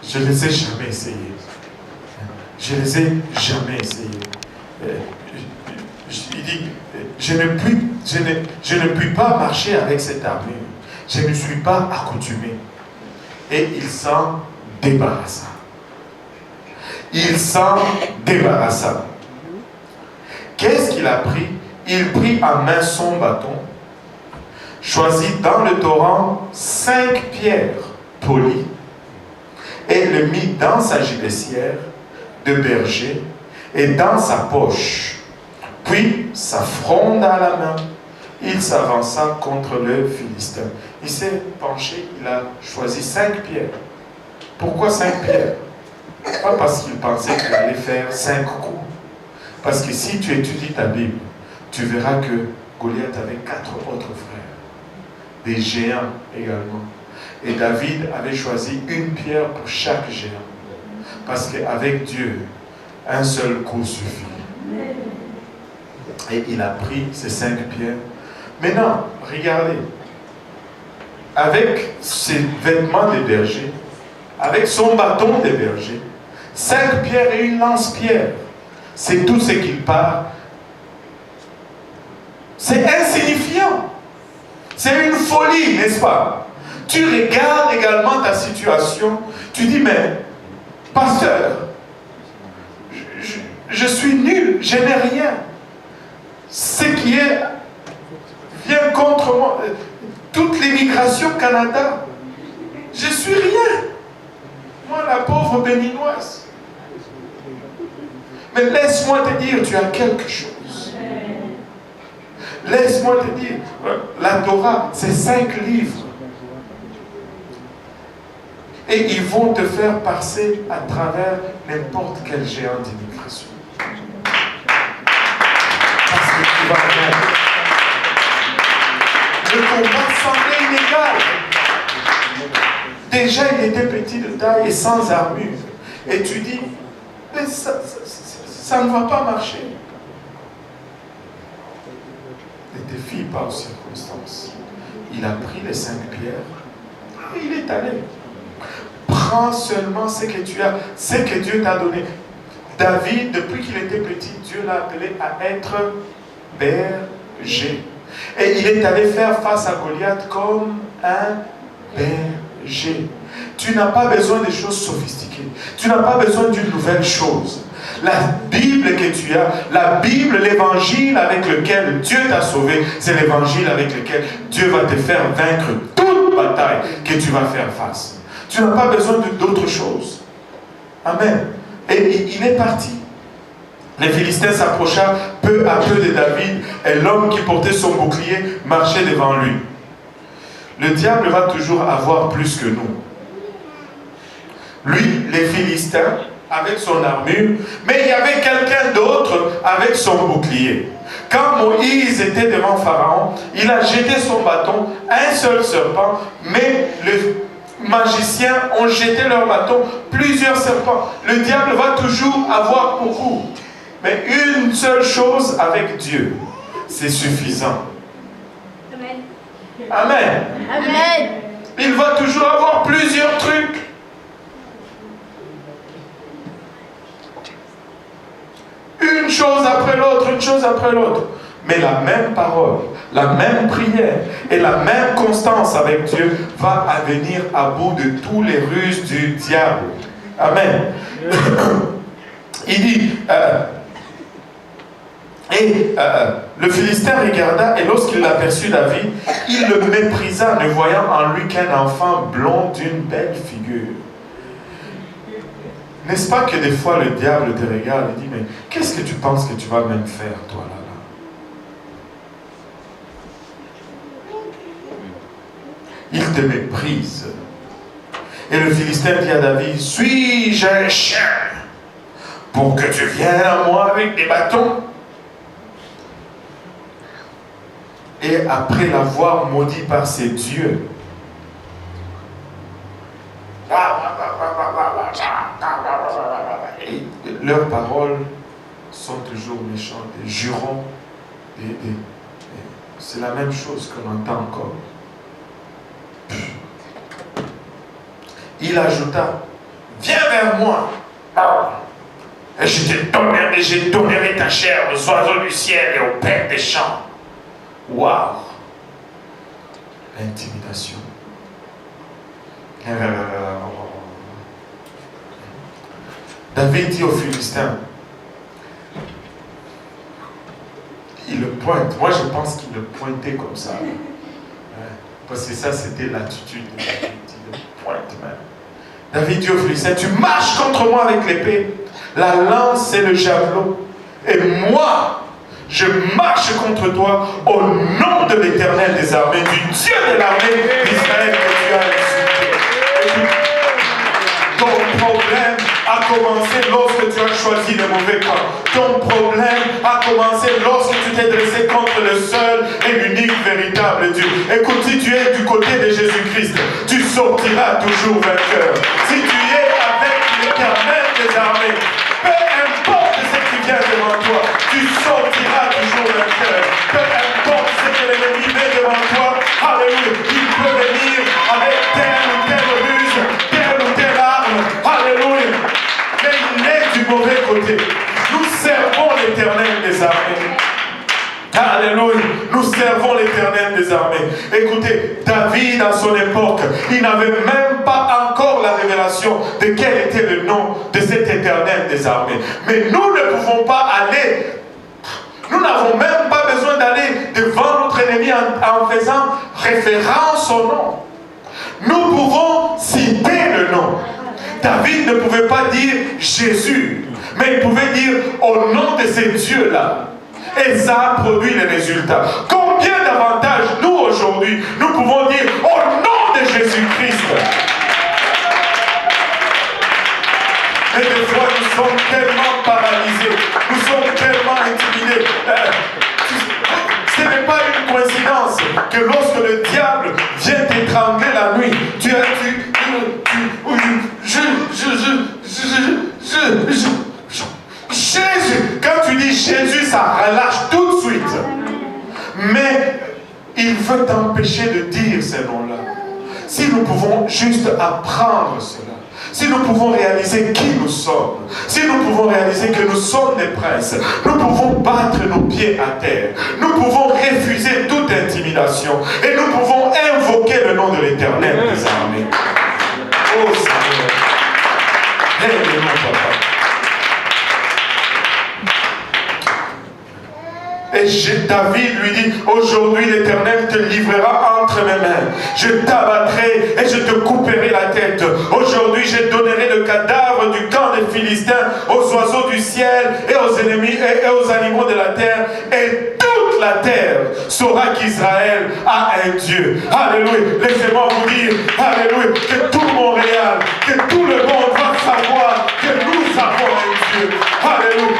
Je ne les ai jamais essayés. Je ne les ai jamais essayés. Il dit, je ne puis pas marcher avec cette armure. Je ne suis pas accoutumé. Et il s'en débarrassa. Il s'en débarrassa. Qu'est-ce qu'il a pris? Il prit en main son bâton, choisit dans le torrent 5 pierres polies et le mit dans sa gibecière de berger et dans sa poche. Puis, sa fronde à la main, il s'avança contre le Philistin. Il s'est penché, il a choisi 5 pierres. Pourquoi 5 pierres? Pas parce qu'il pensait qu'il allait faire 5 coups. Parce que si tu étudies ta Bible, tu verras que Goliath avait 4 autres frères, des géants également. Et David avait choisi une pierre pour chaque géant. Parce qu'avec Dieu, un seul coup suffit. Et il a pris ces 5 pierres. Maintenant, regardez. Avec ses vêtements de berger, avec son bâton de berger, 5 pierres et une lance-pierre. C'est tout ce qu'il part. C'est insignifiant. C'est une folie, n'est-ce pas? Tu regardes également ta situation. Tu dis, mais, pasteur, je suis nul, je n'ai rien. Ce qui vient contre moi, toute l'immigration au Canada, je suis rien. Moi, la pauvre béninoise. Mais laisse-moi te dire, tu as quelque chose. Laisse-moi te dire, la Torah, c'est 5 livres. Et ils vont te faire passer à travers n'importe quel géant d'immigration. Parce que tu vas voir. Le combat semblait inégal. Déjà, il était petit de taille et sans armure. Et tu dis, mais ça ne va pas marcher. Ne te fie pas aux circonstances. Il a pris les 5 pierres et il est allé. Prends seulement ce que tu as, ce que Dieu t'a donné. David, depuis qu'il était petit, Dieu l'a appelé à être berger. Et il est allé faire face à Goliath comme un berger. Tu n'as pas besoin de choses sophistiquées. Tu n'as pas besoin d'une nouvelle chose. La Bible que tu as, la Bible, l'évangile avec lequel Dieu t'a sauvé, c'est l'évangile avec lequel Dieu va te faire vaincre toute bataille que tu vas faire face. Tu n'as pas besoin d'autre chose. Amen. Et il est parti. Les Philistins s'approcha peu à peu de David et l'homme qui portait son bouclier marchait devant lui. Le diable va toujours avoir plus que nous. Lui, les Philistins, avec son armure, mais il y avait quelqu'un d'autre avec son bouclier. Quand Moïse était devant Pharaon, il a jeté son bâton, un seul serpent, mais les magiciens ont jeté leur bâton, plusieurs serpents. Le diable va toujours avoir beaucoup. Mais une seule chose avec Dieu, c'est suffisant. Amen. Amen. Amen. Il va toujours avoir plusieurs trucs. Une chose après l'autre, une chose après l'autre. Mais la même parole, la même prière et la même constance avec Dieu va venir à bout de tous les ruses du diable. Amen. Il dit, le Philistin regarda et lorsqu'il aperçut David, il le méprisa, ne voyant en lui qu'un enfant blond d'une belle figure. N'est-ce pas que des fois le diable te regarde et dit, mais qu'est-ce que tu penses que tu vas même faire, toi, là? Il te méprise. Et le Philistin dit à David, suis-je un chien pour que tu viennes à moi avec des bâtons? Et après l'avoir maudit par ses dieux, et leurs paroles sont toujours méchantes, des jurons, c'est la même chose qu'on entend encore. Il ajouta, viens vers moi. Et je donnerai ta chair aux oiseaux du ciel et aux bêtes des champs. Waouh! L'intimidation. David dit aux Philistins, il le pointe. Moi, je pense qu'il le pointait comme ça. Parce que ça, c'était l'attitude de David. Il le pointe même. David dit aux Philistins, tu marches contre moi avec l'épée, la lance et le javelot. Et moi, je marche contre toi au nom de l'Éternel des armées, du Dieu de l'armée d'Israël que tu as insulté. Ton problème a commencé lorsque tu as choisi le mauvais camp. Ton problème a commencé lorsque tu t'es dressé contre le seul et l'unique véritable Dieu. Écoute, si tu es du côté de Jésus-Christ, tu sortiras toujours vainqueur. Si tu es avec l'Éternel des armées, peu importe ce qui vient devant toi, tu sortiras toujours vainqueur. Peu importe ce que l'ennemi met devant toi, alléluia, il peut venir avec telle ou telle ruse, telle ou telle arme, alléluia. Mais il est du mauvais côté. Nous servons l'Éternel des armées. Alléluia, nous servons l'Éternel des armées. Écoutez, David à son époque, il n'avait même pas encore la révélation de quel était le nom de cet Éternel des armées. Mais nous ne pouvons pas aller, nous n'avons même pas besoin d'aller devant notre ennemi en faisant référence au nom. Nous pouvons citer le nom. David ne pouvait pas dire Jésus, mais il pouvait dire au nom de ces dieux-là. Et ça a produit les résultats. Combien d'avantages, nous aujourd'hui, nous pouvons dire au nom de Jésus-Christ. Et des fois, nous sommes tellement paralysés, nous sommes tellement intimidés. Ce n'est pas une coïncidence que lorsque le diable vient t'étrangler la nuit, Jésus, quand tu dis Jésus, ça relâche tout de suite. Mais il veut t'empêcher de dire ces noms-là. Si nous pouvons juste apprendre cela, si nous pouvons réaliser qui nous sommes, si nous pouvons réaliser que nous sommes des princes, nous pouvons battre nos pieds à terre, nous pouvons refuser toute intimidation et nous pouvons invoquer le nom de l'Éternel des armées. Oh Seigneur, aide-nous, papa. Et David lui dit, aujourd'hui l'Éternel te livrera entre mes mains. Je t'abattrai et je te couperai la tête. Aujourd'hui je donnerai le cadavre du camp des Philistins aux oiseaux du ciel et aux ennemis et aux animaux de la terre. Et toute la terre saura qu'Israël a un Dieu. Alléluia. Laissez-moi vous dire, alléluia, que tout Montréal, que tout le monde va savoir que nous avons un Dieu. Alléluia.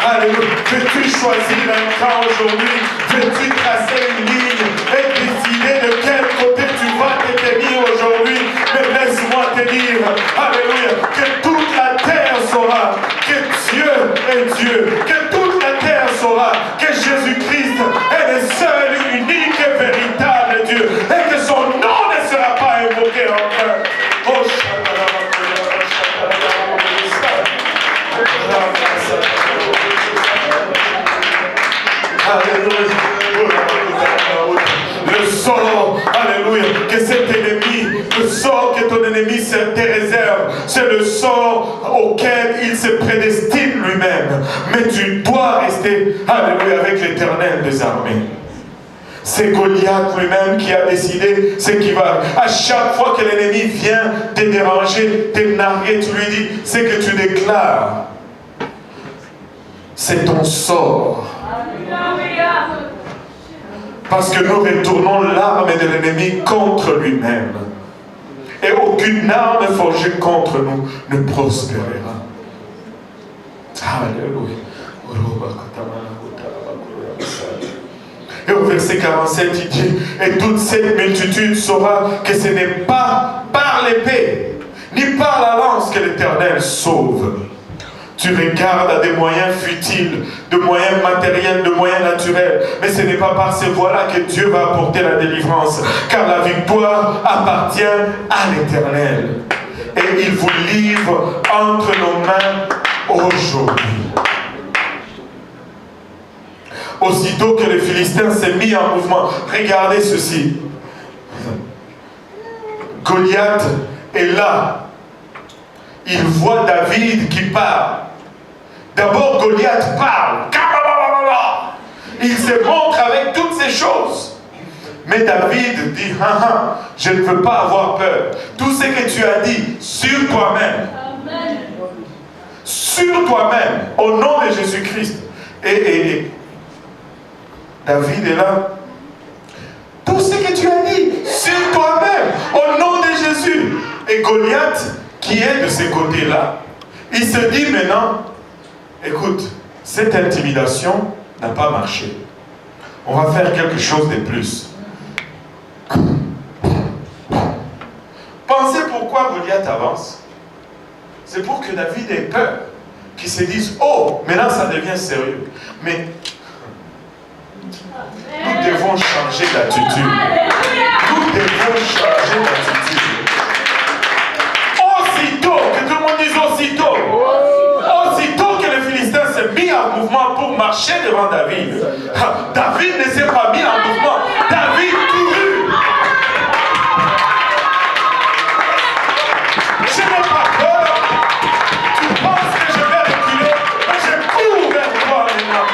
Alléluia. Veux-tu choisir un camp aujourd'hui? Veux-tu tracer une ligne et décider de quel côté tu vas te tenir aujourd'hui? Mais laisse-moi te dire, alléluia, que toute la terre saura que Dieu est Dieu. Que toute la terre saura que Jésus-Christ est le seul, unique et véritable Dieu. Et que son nom ne sera pas invoqué encore. Oh, le sort, alléluia, que cet ennemi, le sort que ton ennemi te réserve, c'est le sort auquel il se prédestine lui-même. Mais tu dois rester, alléluia, avec l'Éternel des armées. C'est Goliath lui-même qui a décidé ce qui va. À chaque fois que l'ennemi vient te déranger, te narguer, tu lui dis, ce que tu déclares, c'est ton sort. Parce que nous retournons l'arme de l'ennemi contre lui-même. Et aucune arme forgée contre nous ne prospérera. Alléluia. Et au verset 47, il dit, et toute cette multitude saura que ce n'est pas par l'épée, ni par la lance que l'Éternel sauve. Tu regardes à des moyens futiles, de moyens matériels, de moyens naturels. Mais ce n'est pas par ces voies-là que Dieu va apporter la délivrance. Car la victoire appartient à l'Éternel. Et il vous livre entre nos mains aujourd'hui. Aussitôt que les Philistins s'est mis en mouvement, regardez ceci. Goliath est là. Il voit David qui parle. D'abord, Goliath parle. Il se montre avec toutes ces choses. Mais David dit, je ne veux pas avoir peur. Tout ce que tu as dit sur toi-même. Sur toi-même, au nom de Jésus-Christ. Et David est là. Tout ce que tu as dit sur toi-même, au nom de Jésus. Et Goliath, qui est de ces côtés-là, il se dit maintenant, écoute, cette intimidation n'a pas marché. On va faire quelque chose de plus. Pensez pourquoi Goliath avance. C'est pour que David ait peur, qu'il se dise, oh, maintenant ça devient sérieux. Mais nous devons changer d'attitude. Nous devons changer d'attitude. Aussitôt, que tout le monde dise aussitôt. Aussitôt que les Philistins s'est mis en mouvement pour marcher devant David, David ne s'est pas mis en mouvement. David courut. Je n'ai pas peur. Tu penses que je vais reculer, mais je cours vers toi maintenant.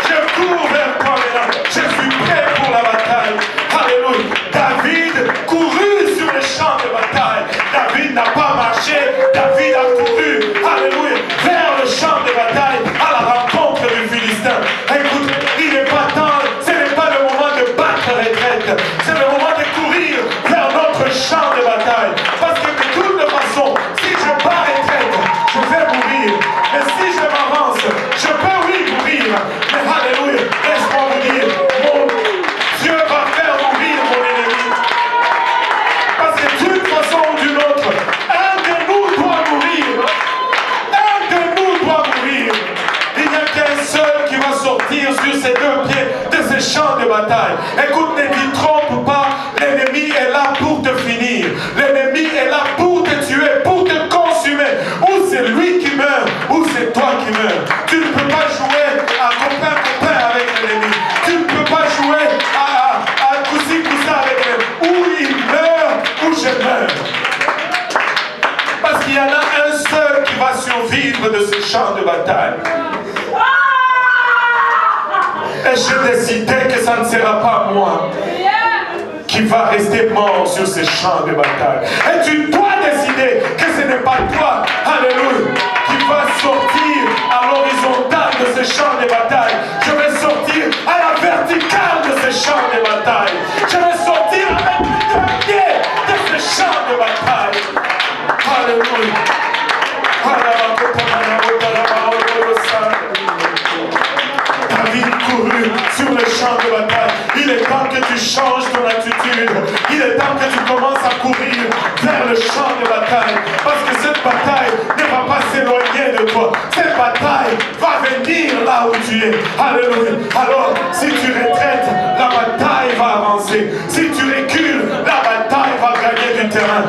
Je cours vers toi maintenant. Je suis prêt pour la bataille. Alléluia. David courut sur le champ de bataille. David n'a pas marché. David a couru. Alléluia. Vers le champ de bataille à la rencontre du Philistin. Écoute, il n'est pas temps. Ce n'est pas le moment de battre retraite. C'est le moment de courir vers notre champ de bataille. Parce que de toute façon, si je bats retraite, je vais mourir. Mais si je m'avance, je peux oui mourir. Mais alléluia, laisse-moi vous dire, mon Dieu va faire mourir mon ennemi. Parce que d'une façon ou d'une autre, un de nous doit mourir. Un de nous doit mourir. Il n'y a qu'un seul qui va sortir sur ses deux pieds de ce champ de bataille. Écoute, ne t'y trompe pas, l'ennemi est là pour te finir. L'ennemi est là pour te tuer, pour te consumer. Ou c'est lui qui meurt, ou c'est toi qui meurs. Tu ne peux pas jouer à copain avec l'ennemi. Tu ne peux pas jouer à coussi-coussa avec l'ennemi. Ou il meurt, ou je meurs. Parce qu'il y en a un seul qui va survivre de ce champ de bataille. Et j'ai décidé que ça ne sera pas moi qui va rester mort sur ce champ de bataille. Et tu dois décider que ce n'est pas toi, alléluia, qui va sortir à l'horizontale de ce champ de bataille. Je vais sortir à la verticale de ce champ de bataille. Je vais sortir avec les pieds de ce champ de bataille. Alléluia. David courut sur le champ de bataille. Il est temps que tu changes ton attitude. Il est temps que tu commences à courir vers le champ de bataille. Parce que cette bataille ne va pas s'éloigner de toi. Cette bataille va venir là où tu es. Alléluia. Alors, si tu retraites, la bataille va avancer. Si tu recules, la bataille va gagner du terrain.